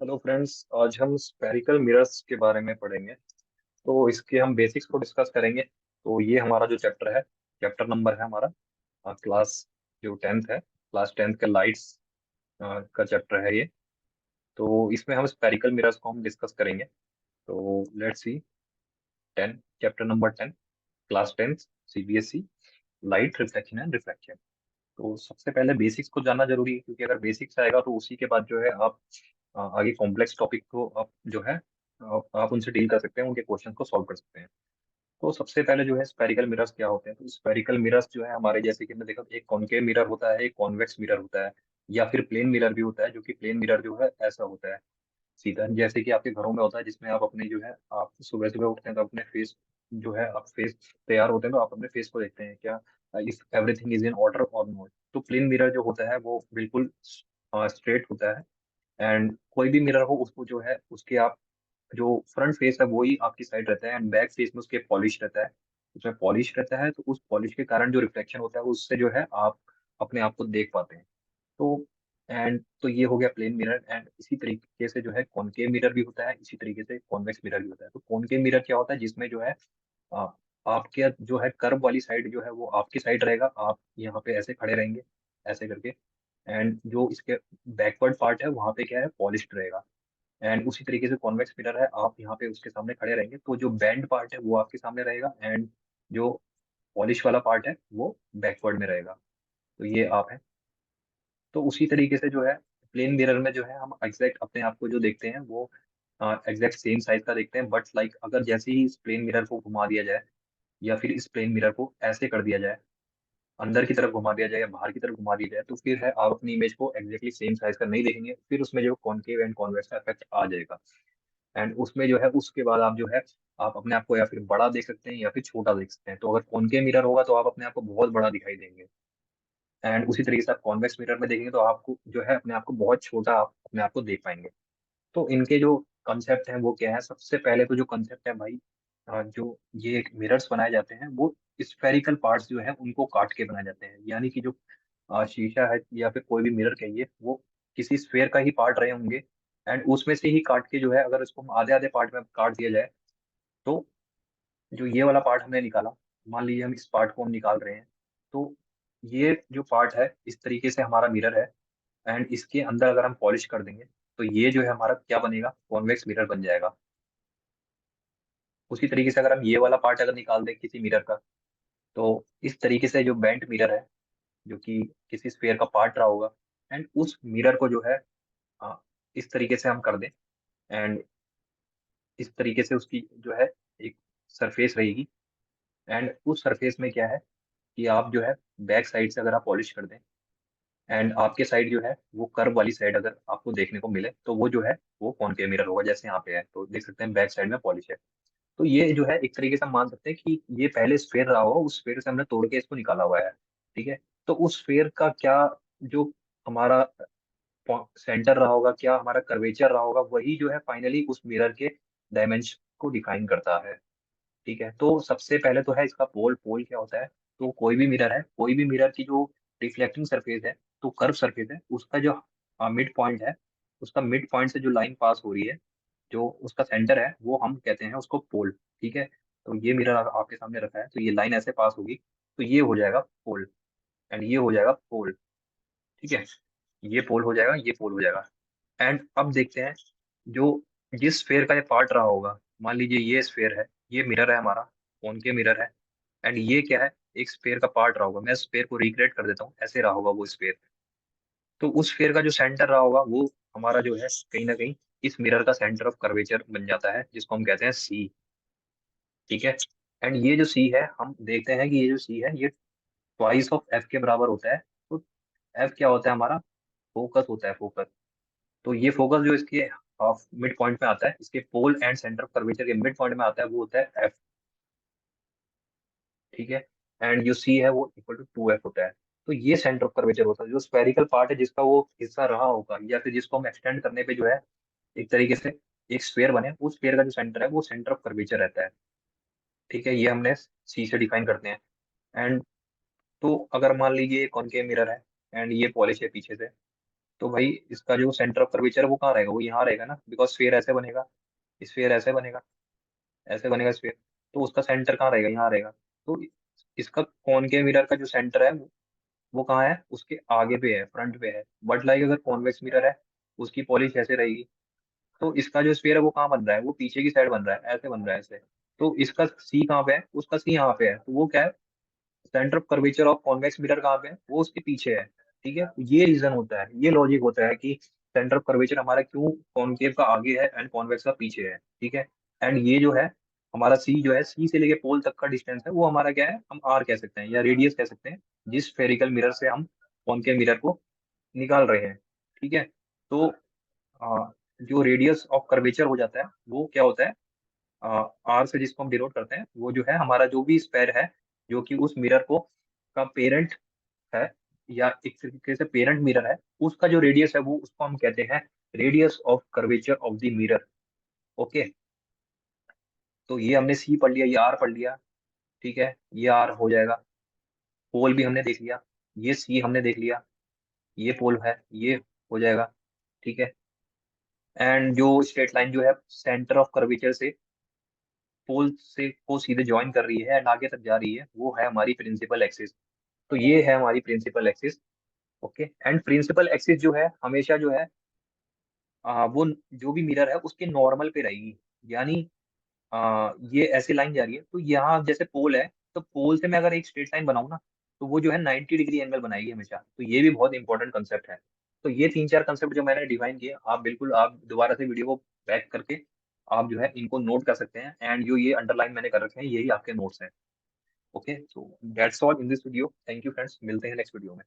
Hello friends, आज हम spherical mirrors के बारे में पढ़ेंगे। तो इसके हम बेसिक्स को डिस्कस करेंगे। तो ये हमारा जो चैप्टर है, चैप्टर नंबर है हमारा क्लास जो 10th है, क्लास 10th के लाइट्स का चैप्टर है ये। तो इसमें हम स्फेरिकल मिरर्स को हम डिस्कस करेंगे। तो let's see 10, chapter number 10, class 10th, CBSE, light reflection and refraction. तो सबसे पहले बेसिक्स को जानना जरूरी है, क्योंकि अगर बेसिक्स आएगा तो उसी के बाद जो है आप आगे कॉम्प्लेक्स टॉपिक को आप जो है आप उनसे डील कर सकते हैं, उनके क्वेश्चन को सॉल्व कर सकते हैं। तो सबसे पहले जो है स्फेरिकल मिरर्स क्या होते हैं। तो स्फेरिकल मिरर्स जो है हमारे, जैसे कि हमने देखा, एक कॉनकेव मिरर होता है, एक कॉन्वेक्स मिरर होता है, या फिर प्लेन मिरर भी होता है। जो कि प्लेन मिरर जो है ऐसा होता है सीधा, जैसे कि आपके घरों में होता है, जिसमें आप अपने जो है आप सुबह सुबह उठते हैं तो अपने फेस जो है आप फेस तैयार होते हैं तो आप अपने फेस को देखते हैं क्या if everything is in order और नॉट। तो प्लेन मिरर जो होता है वो बिल्कुल स्ट्रेट होता है। एंड कोई भी मिरर हो उसको जो है उसके आप जो फ्रंट फेस है वही आपकी साइड रहता है, एंड बैक फेस में उसके पॉलिश रहता है। उसमें पॉलिश रहता है तो उस पॉलिश के कारण जो रिफ्लेक्शन होता है उससे जो है आप अपने आप को देख पाते हैं। तो एंड तो ये हो गया प्लेन मिरर। एंड इसी तरीके से जो है कॉनकेव मिरर भी होता है, इसी तरीके से कॉन्वेक्स मिरर भी होता है। तो कॉनकेव मिरर क्या होता है, जिसमें जो है आ, आपके जो है कर्व वाली साइड जो है वो आपकी साइड रहेगा, आप यहाँ पे ऐसे खड़े रहेंगे ऐसे करके। एंड जो इसके बैकवर्ड पार्ट है वहाँ पे क्या है, पॉलिश्ड रहेगा। एंड उसी तरीके से कॉन्वेक्स मिरर है, आप यहाँ पे उसके सामने खड़े रहेंगे तो जो बैंड पार्ट है वो आपके सामने रहेगा, एंड जो पॉलिश वाला पार्ट है वो बैकवर्ड में रहेगा। तो ये आप है। तो उसी तरीके से जो है प्लेन मिरर में जो है हम एग्जैक्ट अपने आप को जो देखते हैं वो एग्जैक्ट सेम साइज का देखते हैं। बट लाइक अगर जैसे ही इस प्लेन मिरर को घुमा दिया जाए, या फिर इस प्लेन मिरर को ऐसे कर दिया जाए, अंदर की तरफ घुमा दिया जाए या बाहर की तरफ घुमा दिया जाए, तो फिर है आप अपनी इमेज को एग्जैक्टली सेम साइज का नहीं देखेंगे, फिर उसमें जो कॉनकेव एंड कॉन्वेक्स का इफेक्ट आ जाएगा। एंड उसमें जो है उसके बाद आप जो है आप अपने आप को या फिर बड़ा देख सकते हैं या फिर छोटा देख सकते हैं। तो अगर कॉनकेव मिरर होगा तो आप अपने आप को बहुत बड़ा दिखाई देंगे, एंड उसी तरीके से आप कॉन्वेक्स मिरर में देखेंगे तो आपको जो है अपने आप को बहुत छोटा आप अपने आप को देख पाएंगे। तो इनके जो कंसेप्ट हैं वो क्या है, सबसे पहले तो जो कंसेप्ट है भाई, जो ये मिरर्स बनाए जाते हैं वो स्फेरिकल पार्ट्स जो है उनको काट के बनाए जाते हैं। यानी कि जो शीशा है या फिर कोई भी मिरर कहिए, वो किसी स्फेयर का ही पार्ट रहे होंगे, एंड उसमें से ही काट के जो है अगर इसको हम आधे आधे पार्ट में काट दिया जाए, तो जो ये वाला पार्ट हमने निकाला, मान लीजिए हम इस पार्ट को हम निकाल रहे हैं, तो ये जो पार्ट है इस तरीके से हमारा मिरर है। एंड इसके अंदर अगर हम पॉलिश कर देंगे तो ये जो है हमारा क्या बनेगा, कॉन्वेक्स मिरर बन जाएगा। उसी तरीके से अगर हम ये वाला पार्ट अगर निकाल दें किसी मिरर का, तो इस तरीके से जो बेंट मिरर है, जो कि किसी स्फेयर का पार्ट रहा होगा, एंड उस मिरर को जो है आ, इस तरीके से हम कर दें, एंड इस तरीके से उसकी जो है एक सरफेस रहेगी। एंड उस सरफेस में क्या है कि आप जो है बैक साइड से अगर आप पॉलिश कर दें, एंड आपके साइड जो है वो कर्व वाली साइड अगर आपको देखने को मिले, तो वो जो है वो कॉनकेव मिरर होगा। जैसे यहाँ पे है तो देख सकते हैं बैक साइड में पॉलिश है। तो ये जो है एक तरीके से हम मान सकते हैं कि ये पहले स्फेयर रहा होगा, उस स्फेयर से हमने तोड़ के इसको निकाला हुआ है। ठीक है। तो उस स्फेयर का क्या जो हमारा सेंटर रहा होगा, क्या हमारा कर्वेचर रहा होगा, वही जो है फाइनली उस मिरर के डायमेंशन को डिफाइन करता है। ठीक है। तो सबसे पहले तो है इसका पोल। पोल क्या होता है, तो कोई भी मिरर है, कोई भी मिरर की जो रिफ्लेक्टिंग सरफेस है, तो कर्व सरफेस है, उसका जो मिड पॉइंट है, उसका मिड पॉइंट से जो लाइन पास हो रही है, जो उसका सेंटर है, वो हम कहते हैं उसको पोल। ठीक है। तो ये मिरर आपके सामने रखा है तो ये लाइन ऐसे पास होगी, तो ये हो जाएगा पोल, एंड ये हो जाएगा पोल। ठीक है। ये पोल हो जाएगा, ये पोल हो जाएगा। एंड अब देखते हैं जो जिस स्फेयर का ये पार्ट रहा होगा, मान लीजिए ये स्फेयर है, ये मिरर है हमारा, कौन के मिरर है, एंड ये क्या है, एक स्फेयर का पार्ट रहा होगा। मैं स्फेयर को रिक्रिएट कर देता हूँ, ऐसे रहा होगा वो स्फेयर। तो उस स्फेयर का जो सेंटर रहा होगा वो हमारा जो है कहीं ना कहीं इस मिरर का सेंटर ऑफ कर्वेचर बन जाता है, जिसको हम कहते हैं सी। ठीक है। एंड ये जो सी है, हम देखते हैं कि ये जो सी है ये ट्वाइस ऑफ एफ के बराबर होता है। तो एफ क्या होता है हमारा, फोकस होता है, फोकस। तो ये फोकस जो इसके हाफ मिड पॉइंट में आता है, इसके pole and centre of curvature के मिड पॉइंट में आता है, वो होता है एफ। ठीक है। एंड जो सी है वो इक्वल टू 2f होता है। तो ये सेंटर ऑफ कर्वेचर होता है, जो स्फेरिकल पार्ट है जिसका वो हिस्सा रहा होगा, या फिर जिसको हम एक्सटेंड करने पे जो है एक तरीके से एक स्फेयर बने, उस स्फेयर का जो सेंटर है वो सेंटर ऑफ कर्वेचर रहता है। ठीक है। ये हमने सी से डिफाइन करते हैं। एंड तो अगर मान लीजिए कॉनकेव मिरर है, एंड ये पॉलिश है पीछे से, तो भाई इसका जो सेंटर ऑफ कर्वेचर है वो कहाँ रहेगा, वो यहाँ रहेगा ना, बिकॉज स्फीयर ऐसे बनेगा, स्फीयर ऐसे बनेगा, ऐसे बनेगा स्फीयर। तो उसका सेंटर कहाँ रहेगा, यहाँ रहेगा। तो इसका कॉनकेव मिरर का जो सेंटर है वो कहाँ है, उसके आगे पे है, फ्रंट पे है। बट लाइक अगर कॉन्वेक्स मिरर है, उसकी पॉलिश ऐसे रहेगी। तो इसका जो स्फीयर है वो कहाँ बन रहा है, वो पीछे की साइड बन रहा है, ऐसे बन रहा है ऐसे। तो इसका सी कहाँ पे है, उसका सी यहाँ पे है, तो वो क्या है, centre of curvature of convex mirror कहाँ पे है, वो उसके पीछे है। ठीक है, ये रीजन होता है, ये लॉजिक होता है कि सेंटर ऑफ कर्वेचर हमारा क्यों कॉनकेव का आगे है एंड कॉन्वेक्स का पीछे है। ठीक है। एंड ये जो है हमारा सी जो है, सी से लेके पोल तक का डिस्टेंस है, वो हमारा क्या है, हम आर कह सकते हैं या रेडियस कह सकते हैं, जिस स्फेरिकल मिरर से हम कॉनकेव मिरर को निकाल रहे हैं। ठीक है। तो जो रेडियस ऑफ कर्वेचर हो जाता है वो क्या होता है, आर से जिसको हम डिनोट करते हैं, वो जो है हमारा जो भी स्पेयर है, जो कि उस मिरर को का पेरेंट है, या एक तरीके से पेरेंट मिरर है, उसका जो रेडियस है वो उसको हम कहते हैं radius of curvature of the mirror. Okay. तो ये हमने सी पढ़ लिया, ये आर पढ़ लिया। ठीक है, ये आर हो जाएगा। पोल भी हमने देख लिया, ये सी हमने देख लिया, ये पोल है, ये हो जाएगा। ठीक है। एंड जो स्ट्रेट लाइन जो है सेंटर ऑफ कर्वेचर से पोल से को सीधे ज्वाइन कर रही है एंड आगे तक जा रही है, वो है हमारी प्रिंसिपल एक्सिस। तो ये है हमारी principal axis. Okay. And principal axis जो है हमेशा जो है वो जो भी मिरर है उसके नॉर्मल पे रहेगी। यानी ये ऐसे लाइन जा रही है, तो यहाँ जैसे पोल है, तो पोल से मैं अगर एक स्ट्रेट लाइन बनाऊं ना, तो वो जो है 90 डिग्री एंगल बनाएगी हमेशा। तो ये भी बहुत इंपॉर्टेंट कंसेप्ट है। तो ये तीन चार कंसेप्ट जो मैंने डिफाइन किए, आप बिल्कुल आप दोबारा से वीडियो को बैक करके आप जो है इनको नोट कर सकते हैं, एंड जो ये अंडरलाइन मैंने कर रखे हैं यही आपके नोट्स हैं। Okay, so that's all in this video. Thank you friends, मिलते हैं नेक्स्ट वीडियो में।